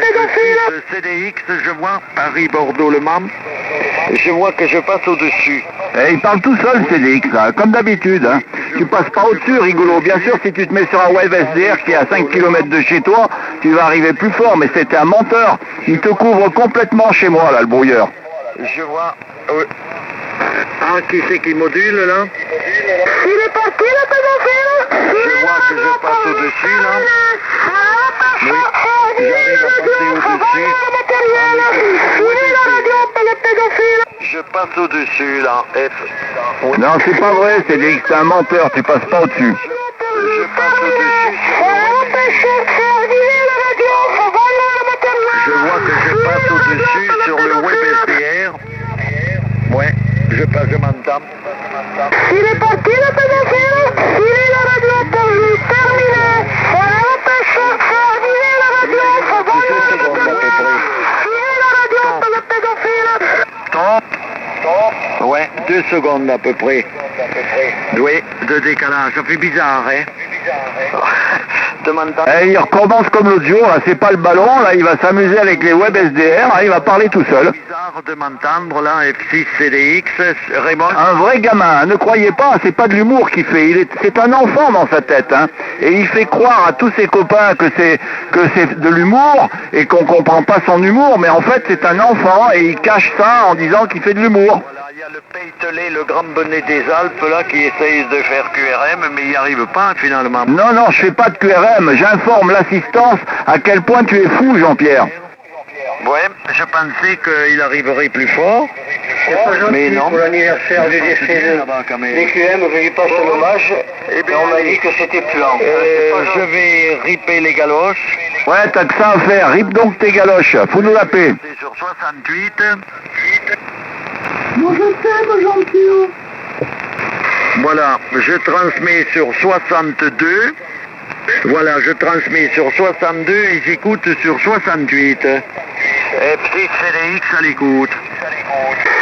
pédophile. CDX, je vois Paris-Bordeaux-Le Mans. Je vois que je passe au-dessus. Et il parle tout seul, CDX, là, comme d'habitude. Hein. Tu passes pas au-dessus, rigolo. Bien sûr, si tu te mets sur un web SDR qui est à 5 km de chez toi, tu vas arriver plus fort, mais c'était un menteur. Il te couvre complètement chez moi, là, le brouilleur. Je vois... Ah, qui c'est qui module, là? Il est parti, le pédophile. Je vois que je passe au-dessus, là. Oui, j'arrive à passer au-dessus. Je passe au-dessus, là. Oui. Non, c'est pas vrai, CDX, c'est un menteur, tu passes pas au-dessus. Je passe au-dessus. Je vois que je passe au-dessus sur le web SDR. Ouais, je m'entends. Il est parti, le pédophile. Il est la radio pour lui terminer. On empêche d'utiliser la radio. Il est la radio pour le pédophile. Stop. Ouais, 2 secondes à peu près. Oui, de décalage. Ça fait bizarre, hein? Et il recommence comme l'autre jour, là, c'est pas le ballon, là, il va s'amuser avec les web SDR, là, il va parler tout seul. C'est bizarre de m'entendre, là, F6 CDX, Raymond. Un vrai gamin, ne croyez pas, c'est pas de l'humour qu'il fait, c'est un enfant dans sa tête, hein. Et il fait croire à tous ses copains que c'est de l'humour, et qu'on comprend pas son humour, mais en fait c'est un enfant, et il cache ça en disant qu'il fait de l'humour. Il y a le Peytelet, le grand bonnet des Alpes, là, qui essaye de faire QRM, mais il n'y arrive pas, finalement. Non, non, je fais pas de QRM, j'informe l'assistance à quel point tu es fou, Jean-Pierre. Ouais, je pensais qu'il arriverait plus fort, mais non. Pour l'anniversaire du décès des QM, je lui passe l'hommage, et on m'a dit que c'était plan. Je vais ripper les galoches. Ouais, t'as que ça à faire, rip donc tes galoches, fous-nous la paix. C'est sur 68. Moi je t'aime, Jean-Pierre. Voilà, je transmets sur 62. Voilà, je transmets sur 62 et j'écoute sur 68. F6 CDX à l'écoute.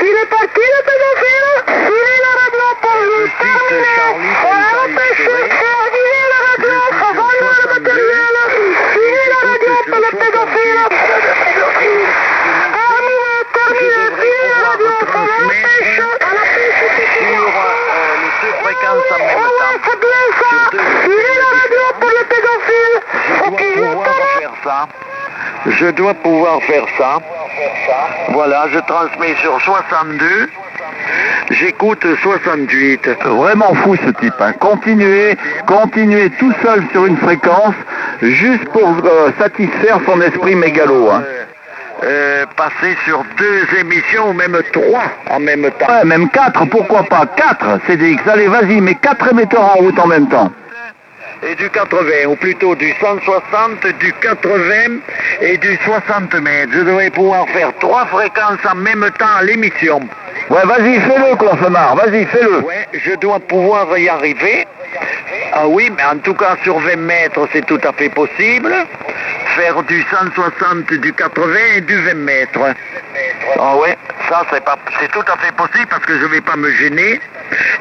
Il est parti, le pédophile. Il est la radio pour lui terminer. On empêche d'utiliser la radio. Voilà le matériel. Il est la radio pour le pédophile. Terminé. Il est la radio pour l'empêche. Sur les 2 fréquences en même temps. C'est bien ça. Il est la radio pour le pédophile. Je dois pouvoir faire ça. Voilà, je transmets sur 62. J'écoute 68. Vraiment fou ce type, hein. Continuez tout seul sur une fréquence, juste pour satisfaire son esprit mégalo, hein. Passer sur 2 émissions ou même 3 en même temps. Ouais, même 4, pourquoi pas 4, CDX, allez vas-y, mets 4 émetteurs en route en même temps. Et du 80, ou plutôt du 160, du 80 et du 60 mètres. Je devrais pouvoir faire 3 fréquences en même temps à l'émission. Ouais, vas-y, fais-le, qu'on se marre, vas-y, fais-le. Ouais, je dois pouvoir y arriver. Ah oui, mais en tout cas sur 20 mètres, c'est tout à fait possible. Faire du 160, du 80 et du 20 mètres. Ah ouais, ça c'est tout à fait possible parce que je ne vais pas me gêner.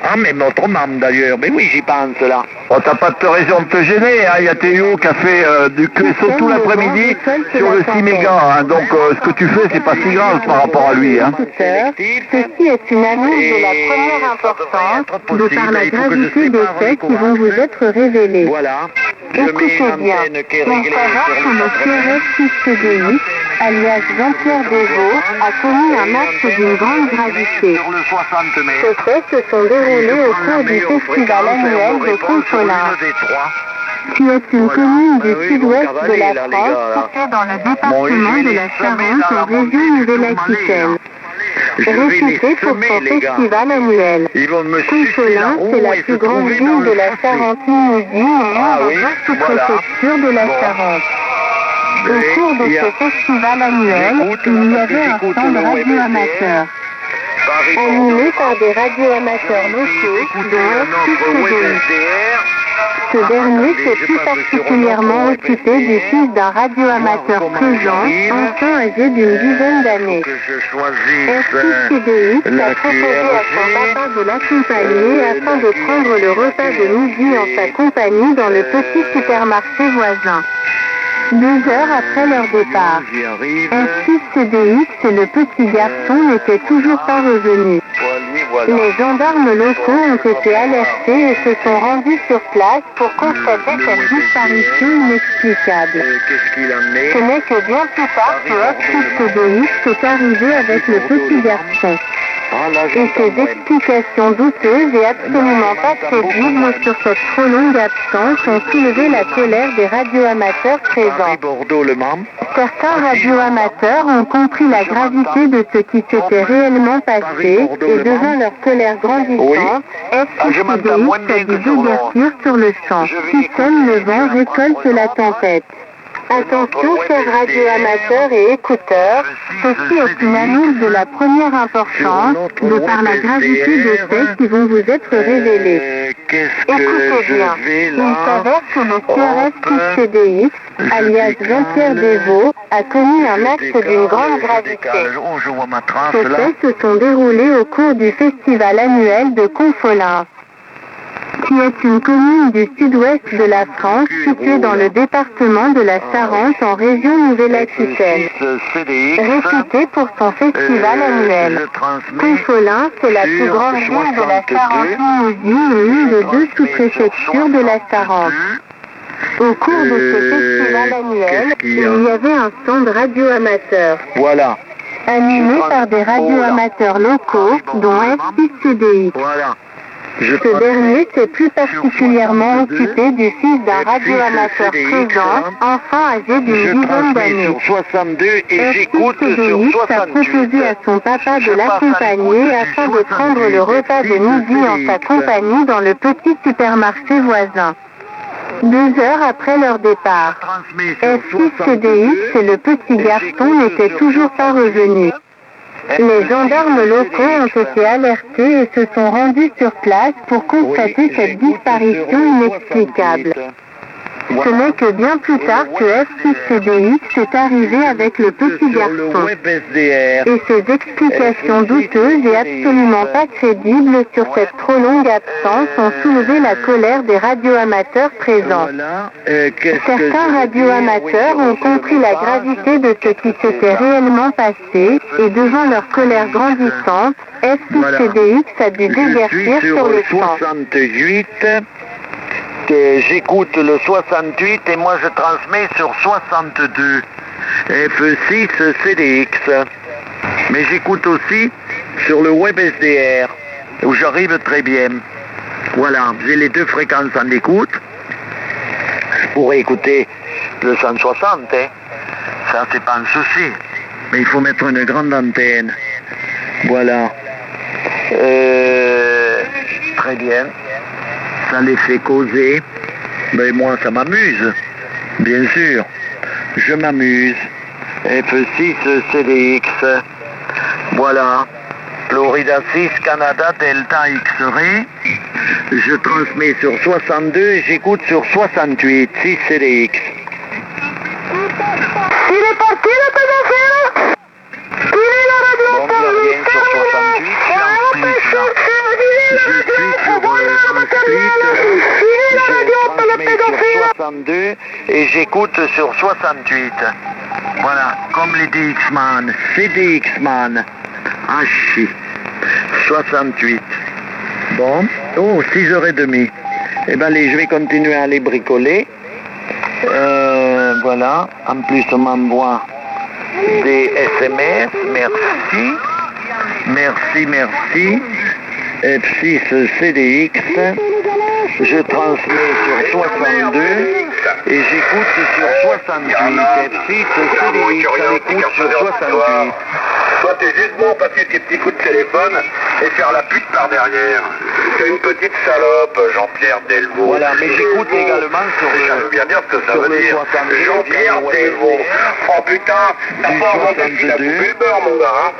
Ah, même autrement d'ailleurs, mais oui, j'y pense là. Oh, t'as pas de raison de te gêner, hein. Il y a Théo qui a fait du QSO tout l'après-midi sur le 6 mégas, hein. Donc ce que tu fais, c'est pas si grave par rapport à lui, hein. Ceci est une annonce de la première importance de par la gravité des faits qui vont vous être révélés. Voilà. Écoutez bien, on savoir que le QRS CDI, alias Jean-Pierre Desvaux, a commis un acte d'une grande gravité. Sur le 60 mètres. Ces faits se sont déroulés au cours du festival annuel de Consolard, qui est une commune du sud-ouest de la France, située dans le département de la Charente en région Nouvelle-Aquitaine. Réputée pour son festival annuel. Consolin, c'est la plus grande ville de la Charente-Midi et une des vastes préfectures de la Charente. Au cours de ce festival annuel, il y avait un stand radio-amateur, animé par des radio-amateurs locaux, dont FCDI. Ce dernier s'est plus particulièrement occupé du fils d'un radio-amateur présent, enfant âgé d'une dizaine d'années. FCDI a proposé à son papa de l'accompagner afin de prendre le repas de midi en sa compagnie dans le petit supermarché voisin. 2 heures après leur départ. J'y arrive. F6CDX et le petit garçon n'étaient toujours pas revenus. Voilà. Les gendarmes locaux ont été alertés et se sont rendus sur place pour constater cette disparition inexplicable. Qu'est-ce qu'il en est? Ce n'est que bien plus tard que F6CDX est arrivé avec le petit garçon. Ah, là, Et ces explications douteuses et absolument pas crédibles sur cette trop longue absence ont soulevé la colère des radioamateurs présents. Bordeaux-Le Mans. Certains radioamateurs ont compris la gravité de ce qui s'était réellement passé et devant leur colère grandissante, F6CDX a dû déguerpir sur le champ. Qui sème le vent récolte la tempête. Attention, chers radioamateurs et écouteurs, ceci est une annonce de la première importance, de par la gravité des faits qui vont vous être révélés. Écoutez bien, il s'avère que le CRS6CDX, alias Jean-Pierre Desvaux, a commis un acte d'une grande gravité. Ces faits se sont déroulés au cours du festival annuel de Confolens, qui est une commune du sud-ouest de la France située dans le département de la Charente en région Nouvelle-Aquitaine. Réputée pour son festival annuel. Confolens, c'est la plus grande ville de la Charente-Maritime et une des 2 sous-préfectures de la Charente. Au cours de ce festival annuel, il y avait un stand radio-amateur. Voilà. Animé par des radioamateurs locaux, dont F6CDX. Voilà. Ce dernier s'est plus particulièrement occupé du fils d'un radioamateur présent, enfant âgé d'une dizaine d'années. F6CDX a proposé à son papa de l'accompagner afin de prendre le repas de midi en sa compagnie dans le petit supermarché voisin. 2 heures après leur départ, F6CDX et le petit garçon n'étaient toujours pas revenus. Les gendarmes locaux ont été alertés et se sont rendus sur place pour constater cette disparition inexplicable. Ce n'est que bien plus tard que F6CDX est arrivé avec le petit garçon. Et ces explications douteuses et absolument pas crédibles sur cette trop longue absence ont soulevé la colère des radioamateurs présents. Certains radioamateurs ont compris la gravité de ce qui s'était réellement passé et devant leur colère grandissante, F6CDX a dû déguerpir sur le champ. J'écoute le 68 et moi je transmets sur 62 F6 CDX. Mais j'écoute aussi sur le web SDR où j'arrive très bien. Voilà, j'ai les 2 fréquences en écoute. Je pourrais écouter le 160, hein. Ça c'est pas un souci. Mais il faut mettre une grande antenne. Voilà. Très bien. Ça les fait causer, mais moi ça m'amuse, bien sûr, je m'amuse. F6 CDX, voilà, Florida 6, Canada, Delta X-Ray, je transmets sur 62 et j'écoute sur 68, 6 CDX. Il est parti le pédophile! Il est la radio Bon, je reviens sur 68, je suis sur 62 et j'écoute sur 68. Voilà, comme les DX-Man, CDX-Man, Hachi, 68. Bon, oh, 6h30. Eh ben allez, je vais continuer à les bricoler. Voilà, en plus on m'envoie des SMS, merci. Merci, merci. F6 CDX, je transmets sur 62 et j'écoute sur 68. F6 CDX, j'écoute sur 68. Toi, t'es juste bon passer tes petits coups de téléphone et faire la pute par derrière. C'est une petite salope, Jean-Pierre Delvaux. Voilà, mais j'écoute également sur le... Ça veut bien dire ce que ça sur veut le dire. 62, Jean-Pierre Delvaux. Oh putain, t'as pas inventé ce qu'il a coupé le beurre, mon gars, hein.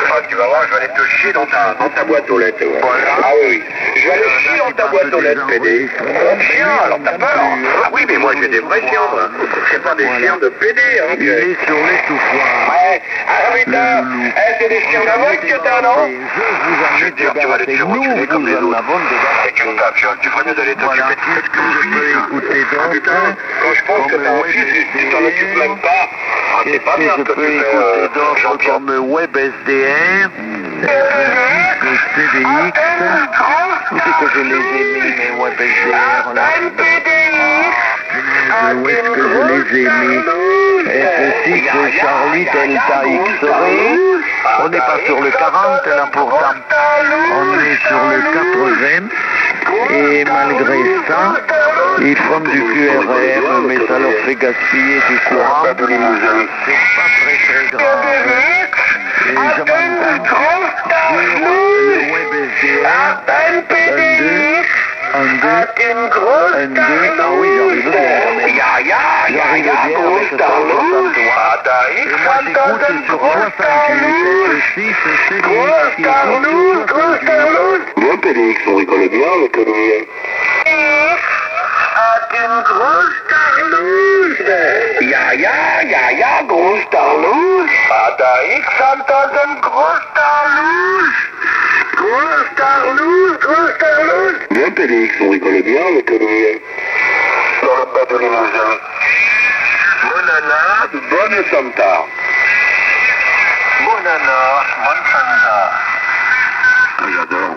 Ah, tu vas voir, je vais aller te chier dans ta boîte aux lettres. Ouais. Ah oui, je vais aller chier dans ta boîte aux lettres, PD. Chien, alors t'as peur? Ah oui, mais moi j'ai des vrais chiens, moi. C'est pas des chiens de PD, hein. Il est sur l'étouffoir. Ouais, ah putain, c'est des chiens d'avoc que t'as, non? Je vous en ai Tu vas les faire enculer comme les autres. Et tu Tu ferais mieux d'aller t'occuper de Qu'est-ce que je peux écouter d'autre? Quand je pense que t'as un fils, tu t'en occupes même pas. C'est pas bien Je ce que peux tu fais, écouter d'autres Jean-Pierre. comme WebSDR, CDX. Où c'est que je les ai mis, mes WebSDR là? Où est-ce que je les ai mis? F6 Charlie Delta X-Ray. On n'est pas sur le 40 là pourtant. On est sur le 80. Et malgré ça, ils font du QRM, mais ça leur fait gaspiller du courant. C'est pas très grave. Et je m'entends sur le WebSDR. 1, 2, 1, 2, 1, 2. Ah oui, j'arrive bien quand même. J'arrive bien avec 163. Et moi j'écoute sur 68. F6, c'est qui écoute sur 68. Bon, Pélix, on rigole bien avec lui. Une grosse tarlouse. Ya, grosse tarlouse. Adaïk, s'entend une grosse tarlouse. Grosse tarlouse. Bon, Pélix, on rigole bien avec lui. Dans le bas de Limousin. Monana, bonne Santa. Monana, bonne Santa. Ah, j'adore.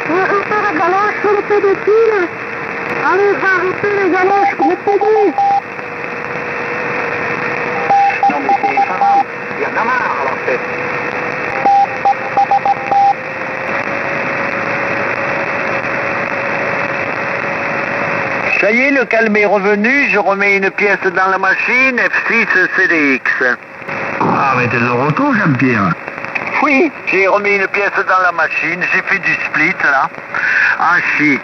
Arrêtez les galoches sur le pédicule. Allez, arrêtez les galoches, le pédicule. Non mais c'est infamant. Il y en a marre là en fait. Ça y est, le calme est revenu, je remets une pièce dans la machine, F6 CDX. Ah, mais t'es de retour, Jean-Pierre. Oui, j'ai remis une pièce dans la machine, j'ai fait du split là. Ah si.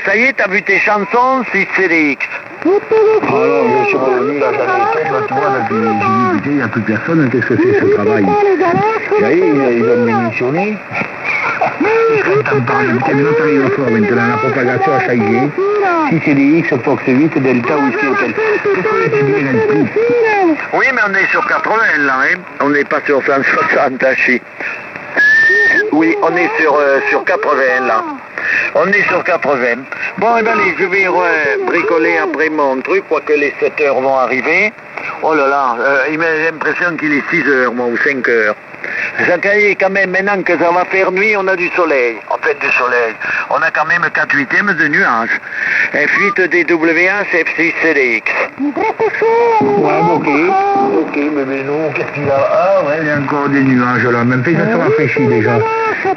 Ça y est, t'as vu tes chansons, 6 CDX. Alors, je suis revenu là, j'en ai fait, tu vois, là, j'ai dit, écoutez, il n'y a plus personne, qu'est-ce que c'est ce travail? Ça y est, ils ont démissionné. Quand t'en parles, putain, mais l'autre arrive fort maintenant, la propagation a changé. Si c'est des X, Fox 8, Delta, Whisky Hotel. Qu'est-ce qu'on était bien là-dessus? Oui, mais on est sur 80 là, hein. On n'est pas sur 160, Hachi. Oui, on est sur 80 là. On est sur 80. Bon, eh ben, allez, je vais bricoler après mon truc, quoique les 7 heures vont arriver. Oh là là, j'ai l'impression qu'il est 6 heures, moi, ou 5 heures. Ça caille quand même, maintenant que ça va faire nuit, on a du soleil. En fait, du soleil. On a quand même 4/8 de nuages. F8 DWH, F6 CDX. Ouais, ok, mais non, qu'est-ce qu'il a? Ah, ouais, il y a encore des nuages là, même fait, ça se rafraîchit déjà.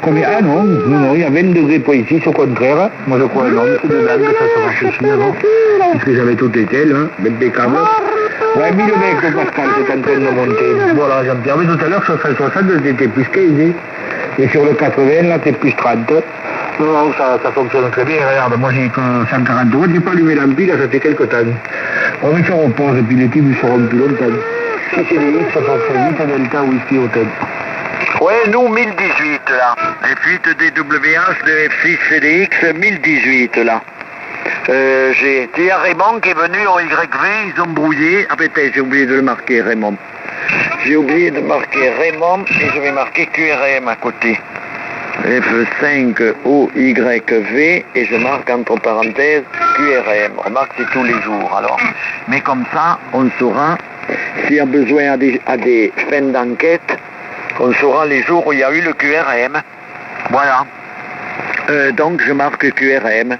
Combien? Ah non, il y a 20 degrés pas ici, au contraire. Moi je crois, non, c'est de dingue que ça se rafraîchit avant. Puisque j'avais tout été là, impeccable. Ouais, 1000 mètres, Pascal, c'est en train de monter. Voilà, Jean-Pierre, mais tout à l'heure, sur 160, t'étais plus 15. Et sur le 80, là, t'es plus 30. Non, ça fonctionne très bien. Regarde, moi j'ai que 140 watts, j'ai pas allumé l'ampli, là, ça fait quelques temps. On va faire au pause, et puis les tubes, ils seront plus longtemps. Si c'est des X, ça fait 8 Delta Whisky Hotel. Ouais, nous, 1018 là. F8 DWH de F6 CDX, 1018 là. J'ai dit à Raymond qui est venu au YV, ils ont brouillé. Ah putain, j'ai oublié de le marquer, Raymond. J'ai oublié de marquer Raymond et je vais marquer QRM à côté. F5 OYV et je marque entre parenthèses QRM. Remarque, c'est tous les jours alors. Mais comme ça, on saura s'il y a besoin à des fins d'enquête, on saura les jours où il y a eu le QRM. Voilà. Donc je marque QRM.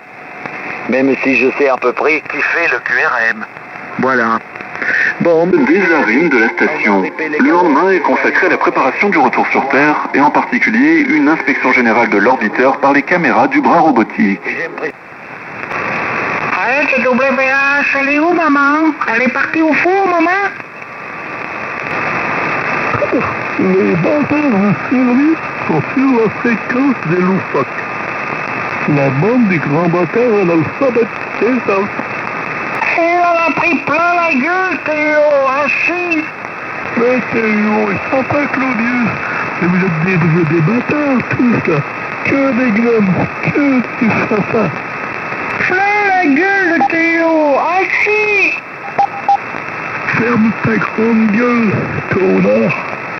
Même si je sais à peu près qui fait le QRM. Voilà. Bon. Désarrime de la station. Le lendemain est consacré à la préparation du retour sur Terre et en particulier une inspection générale de l'orbiteur par les caméras du bras robotique. Allez, c'est WH, elle est où, maman? Elle est partie au four, maman? Les bâtards infirmiers sont sur la fréquence des loufoques. La bande des grands bâtards analphabètes, c'est ça. Elle en a pris plein la gueule, Théo, assis. Mais Théo, ils sont pas Claudius. Mais vous êtes des bâtards, tous là. Que des gnommes, que du fafa. Plein la gueule de Théo, assis. Ferme ta grande gueule, connard.